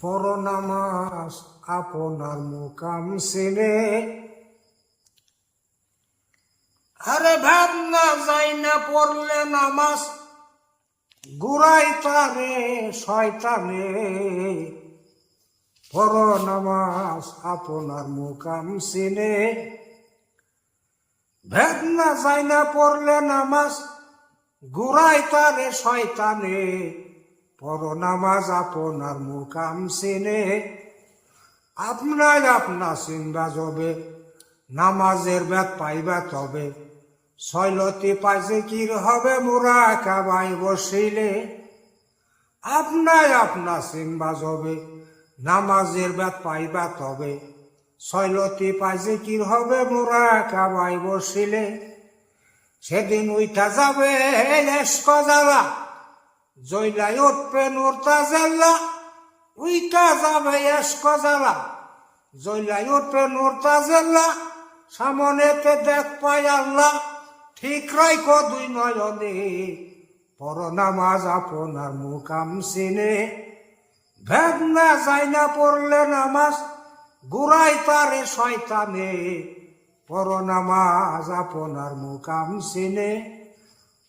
পর নামাজ আপনার মুকাম সিনে। আরে ভাবনা যাই না পড়লে নামাজ গুড়াই তারে শয়তানে। পর নামাজ আপনার মুকাম সিনে। ভাবনা যাই না পড়লে নামাজ গুড়াই তারে শয়তানে। পর নামাজ আপনার মুকাম সিনে। আপনা চিন্তা যাবে নামাজের ব্যাগ পাইবা তবে। ছয়লতি পাইছে কি হবে মোরা কাবাই বসিলে। আপনা চিন্তা যাবে নামাজের ব্যাগ পাইবা তবে। ছয়লতি পাইছে কি হবে মোরা কাবাই বসিলে। সেদিন উইঠা যাবে এস্ক জ্বালা জইলাই উঠবে নোরতা জেল্লা। উইটা যাবে এস্ক জ্বালা জইলাই উঠবে নোরতা জেল্লা। সামনেতে দেখ পাই আল্লাহ ঠিক রাইখো দুই নয়নে। পর নামাজ আপনার মুকাম সিনে। ভেদনা যাই না পড়লে নামাজ গুড়াই তারে শয়তানে। পর নামাজ আপনার মুকাম সিনে।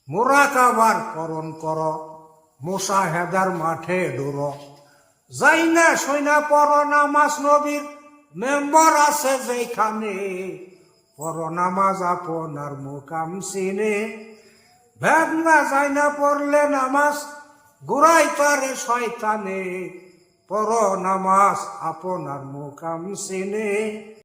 মুরাকাবার করণ কর মুসাহেদার মাঠে ডোর। যাই না সইনা পর নামাজ নবীর মেম্বার আছে যেখানে। পর নামাজ আপনার মুকাম সিনে। ভেদনা যাই না পড়লে নামাজ গুড়াই তারে শয়তানে। পর নামাজ আপনার মুকাম সিনে।